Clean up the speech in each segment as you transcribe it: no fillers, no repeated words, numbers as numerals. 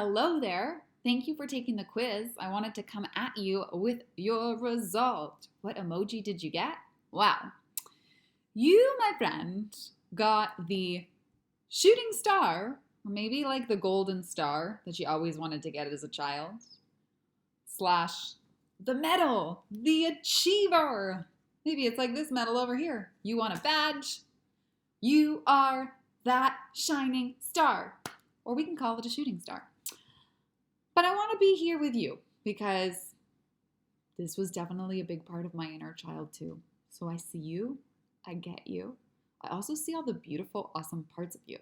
Hello there. Thank you for taking the quiz. I wanted to come at you with your result. What emoji did you get? Wow. You, my friend, got the shooting star, or maybe like the golden star that you always wanted to get as a child, slash the medal, the achiever. Maybe it's like this medal over here. You want a badge? You are that shining star. Or we can call it a shooting star. But I want to be here with you because this was definitely a big part of my inner child too. So I see you, I get you. I also see all the beautiful, awesome parts of you.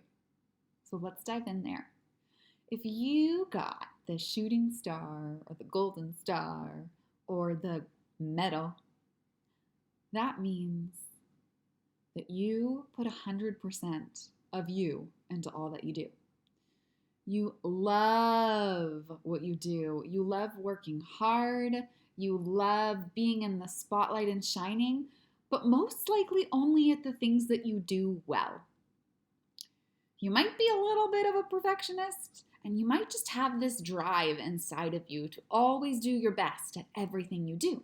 So let's dive in there. If you got the shooting star or the golden star or the medal, that means that you put 100% of you into all that you do. You love what you do. You love working hard. You love being in the spotlight and shining, but most likely only at the things that you do well. You might be a little bit of a perfectionist, and you might just have this drive inside of you to always do your best at everything you do.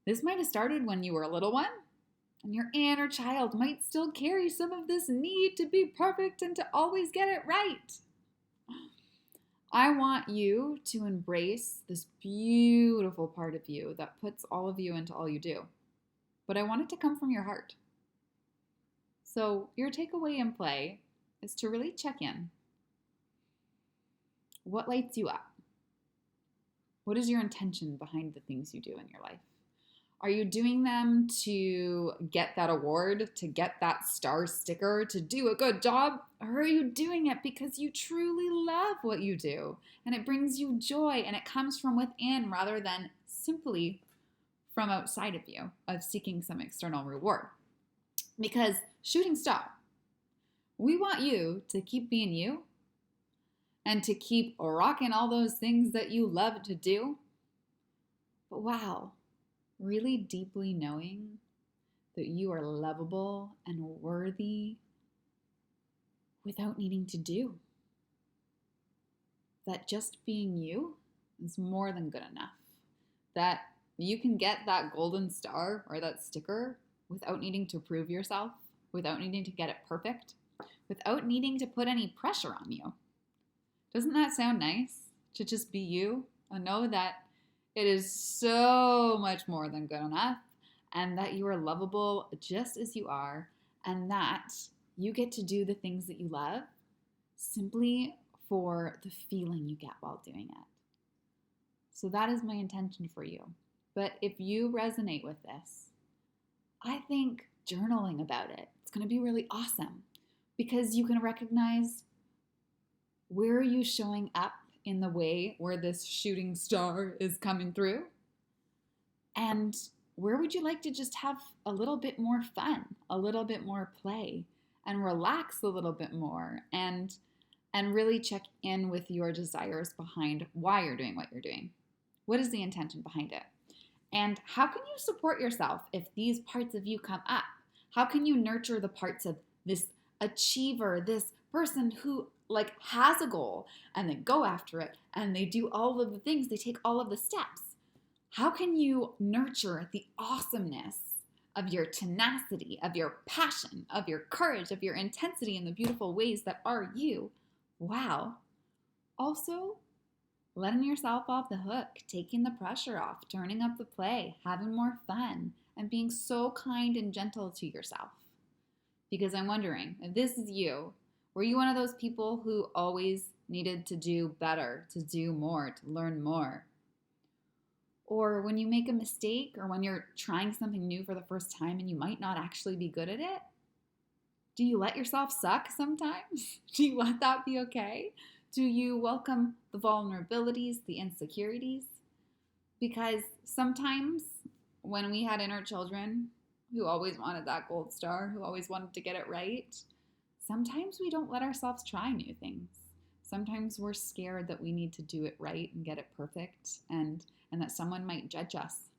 This might have started when you were a little one, and your inner child might still carry some of this need to be perfect and to always get it right. I want you to embrace this beautiful part of you that puts all of you into all you do. But I want it to come from your heart. So your takeaway in play is to really check in. What lights you up? What is your intention behind the things you do in your life? Are you doing them to get that award, to get that star sticker, to do a good job? Or are you doing it because you truly love what you do and it brings you joy and it comes from within rather than simply from outside of you, of seeking some external reward? Because shooting star, we want you to keep being you and to keep rocking all those things that you love to do. But wow. Really deeply knowing that you are lovable and worthy without needing to do. That just being you is more than good enough. That you can get that golden star or that sticker without needing to prove yourself, without needing to get it perfect, without needing to put any pressure on you. Doesn't that sound nice to just be you and know that it is so much more than good enough, and that you are lovable just as you are, and that you get to do the things that you love simply for the feeling you get while doing it. So that is my intention for you. But if you resonate with this, I think journaling about it, it's going to be really awesome because you can recognize where are you showing up in the way where this shooting star is coming through? And where would you like to just have a little bit more fun, a little bit more play, and relax a little bit more and really check in with your desires behind why you're doing what you're doing? What is the intention behind it? And how can you support yourself if these parts of you come up? How can you nurture the parts of this achiever, this person who has a goal and they go after it and they do all of the things, they take all of the steps? How can you nurture the awesomeness of your tenacity, of your passion, of your courage, of your intensity in the beautiful ways that are you? Wow. Also, letting yourself off the hook, taking the pressure off, turning up the play, having more fun, and being so kind and gentle to yourself. Because I'm wondering, if this is you, were you one of those people who always needed to do better, to do more, to learn more? Or when you make a mistake or when you're trying something new for the first time and you might not actually be good at it, do you let yourself suck sometimes? Do you let that be okay? Do you welcome the vulnerabilities, the insecurities? Because sometimes when we had inner children who always wanted that gold star, who always wanted to get it right, sometimes we don't let ourselves try new things. Sometimes we're scared that we need to do it right and get it perfect and that someone might judge us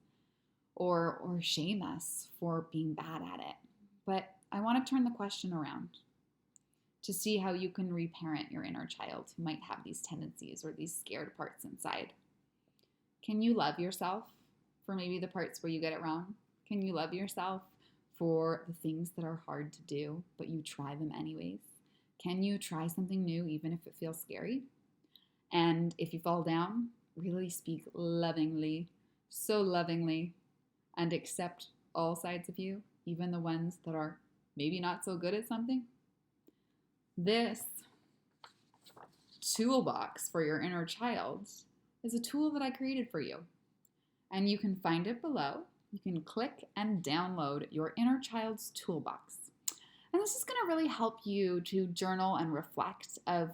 or shame us for being bad at it. But I want to turn the question around. to see how you can reparent your inner child who might have these tendencies or these scared parts inside. Can you love yourself for maybe the parts where you get it wrong? Can you love yourself for the things that are hard to do, but you try them anyways? Can you try something new even if it feels scary? And if you fall down, really speak lovingly, so lovingly, and accept all sides of you, even the ones that are maybe not so good at something. This toolbox for your inner child is a tool that I created for you. And you can find it below. You can click and download your inner child's toolbox. And this is going to really help you to journal and reflect of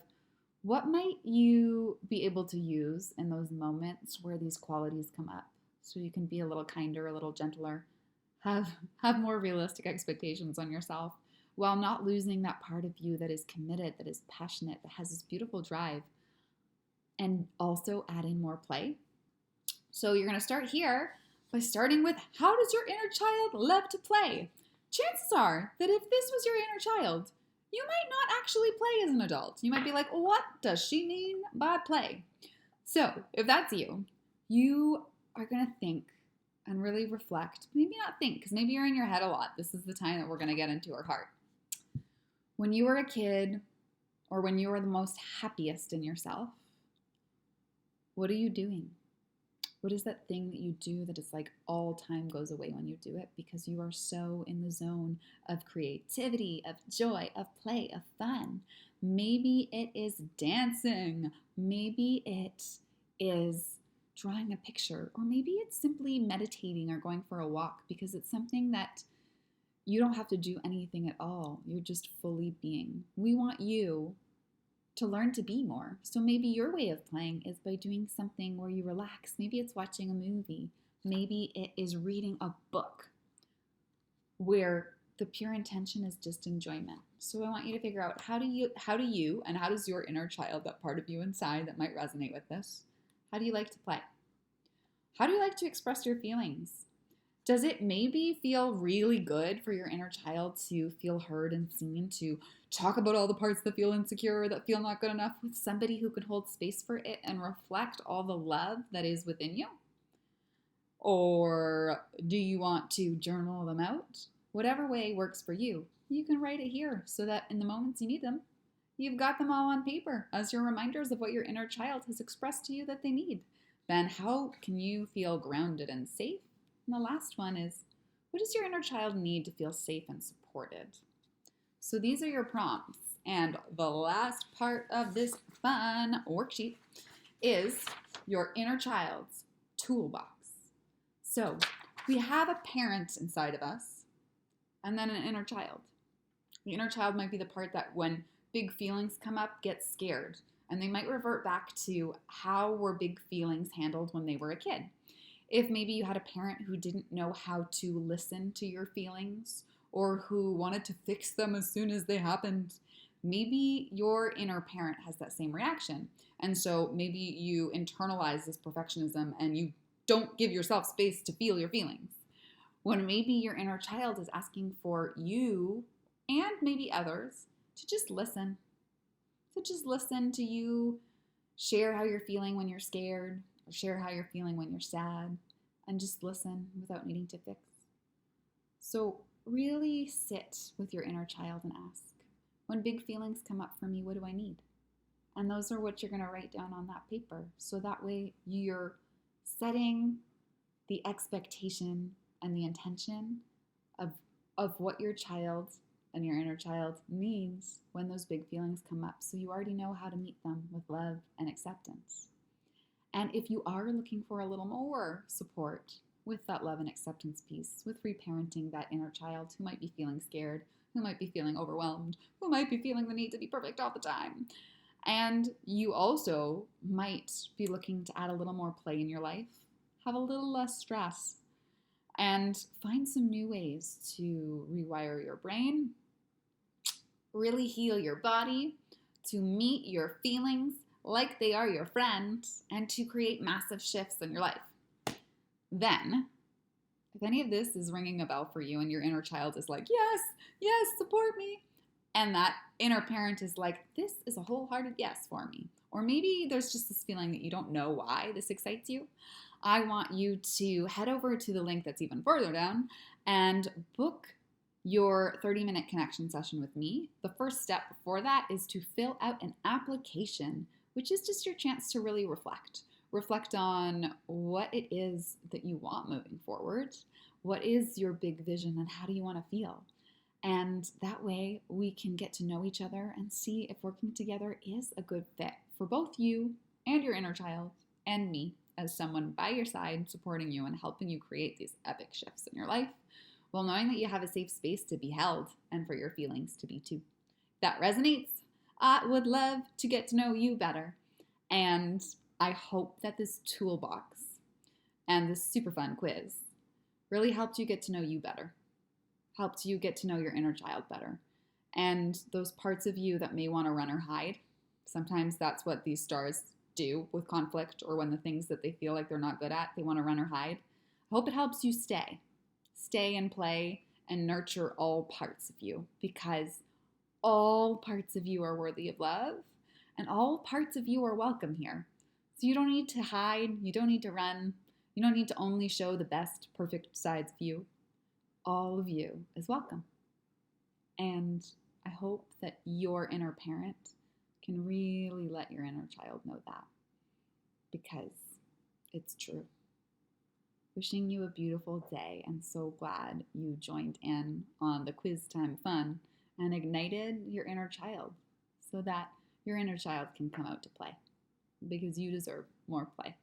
what might you be able to use in those moments where these qualities come up, so you can be a little kinder, a little gentler, have more realistic expectations on yourself, while not losing that part of you that is committed, that is passionate, that has this beautiful drive, and also add in more play. So you're going to start here by starting with, how does your inner child love to play? Chances are that if this was your inner child, you might not actually play as an adult. You might be like, what does she mean by play? So if that's you, you are going to think and really reflect. Maybe not think, because maybe you're in your head a lot. This is the time that we're going to get into our heart. When you were a kid, or when you were the most happiest in yourself, what are you doing? What is that thing that you do that is like all time goes away when you do it, because you are so in the zone of creativity, of joy, of play, of fun? Maybe it is dancing. Maybe it is drawing a picture, or maybe it's simply meditating or going for a walk, because it's something that you don't have to do anything at all. You're just fully being. We want you to learn to be more. So maybe your way of playing is by doing something where you relax. Maybe it's watching a movie. Maybe it is reading a book where the pure intention is just enjoyment. So I want you to figure out, how do you and how does your inner child, that part of you inside that might resonate with this, how do you like to play? How do you like to express your feelings? Does it maybe feel really good for your inner child to feel heard and seen, to talk about all the parts that feel insecure, that feel not good enough, with somebody who can hold space for it and reflect all the love that is within you? Or do you want to journal them out? Whatever way works for you, you can write it here so that in the moments you need them, you've got them all on paper as your reminders of what your inner child has expressed to you that they need. Then how can you feel grounded and safe? And the last one is, what does your inner child need to feel safe and supported? So these are your prompts. And the last part of this fun worksheet is your inner child's toolbox. So we have a parent inside of us, and then an inner child. The inner child might be the part that when big feelings come up, gets scared. And they might revert back to how were big feelings handled when they were a kid. If maybe you had a parent who didn't know how to listen to your feelings, or who wanted to fix them as soon as they happened, maybe your inner parent has that same reaction. And so maybe you internalize this perfectionism and you don't give yourself space to feel your feelings. When maybe your inner child is asking for you and maybe others to just listen. To just listen to you share how you're feeling when you're scared, or share how you're feeling when you're sad, and just listen without needing to fix. So really sit with your inner child and ask, when big feelings come up for me, what do I need? And those are what you're going to write down on that paper. So that way you're setting the expectation and the intention of what your child and your inner child needs when those big feelings come up. So you already know how to meet them with love and acceptance. And if you are looking for a little more support with that love and acceptance piece, with reparenting that inner child who might be feeling scared, who might be feeling overwhelmed, who might be feeling the need to be perfect all the time, and you also might be looking to add a little more play in your life, have a little less stress, and find some new ways to rewire your brain, really heal your body, to meet your feelings like they are your friend, and to create massive shifts in your life. Then, if any of this is ringing a bell for you and your inner child is like, yes, support me, And that inner parent is like, this is a wholehearted yes for me. Or maybe there's just this feeling that you don't know why this excites you. I want you to head over to the link that's even further down and book your 30-minute connection session with me. The first step before that is to fill out an application, which is just your chance to really reflect. Reflect on what it is that you want moving forward. What is your big vision and how do you want to feel? And that way we can get to know each other and see if working together is a good fit for both you and your inner child and me as someone by your side supporting you and helping you create these epic shifts in your life, while knowing that you have a safe space to be held and for your feelings to be too. If that resonates, I would love to get to know you better. And I hope that this toolbox and this super fun quiz really helped you get to know you better, helped you get to know your inner child better. And those parts of you that may want to run or hide, sometimes that's what these stars do with conflict, or when the things that they feel like they're not good at, they want to run or hide. I hope it helps you stay and play and nurture all parts of you, because all parts of you are worthy of love and all parts of you are welcome here. So you don't need to hide, you don't need to run, you don't need to only show the best, perfect sides of you. All of you is welcome. And I hope that your inner parent can really let your inner child know that, because it's true. Wishing you a beautiful day, and so glad you joined in on the quiz time fun and ignited your inner child so that your inner child can come out to play, because you deserve more play.